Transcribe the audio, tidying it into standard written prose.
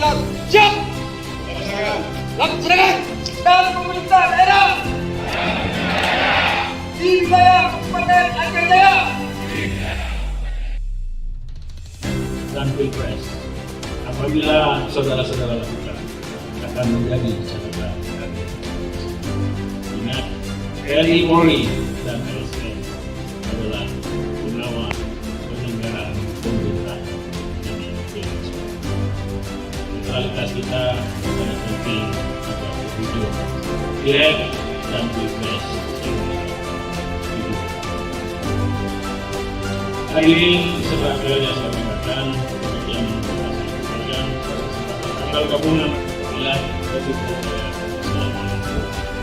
Masyarakat siap laksanakan dan pemerintah daerah di wilayah Kabupaten Aceh Jaya dan Pilpres. Apabila saudara-saudara lakukan akan menjadi catatan kami. Ingat, TNI Polri dan ASN adalah pengawas penyelenggaraan pemerintah dan Indonesia. Netralitas kita sangat penting agar hidup Pileg dan Pilpres hari ini sebagai yang saya katakan yang tanggal gabungan adalah Assalamualaikum.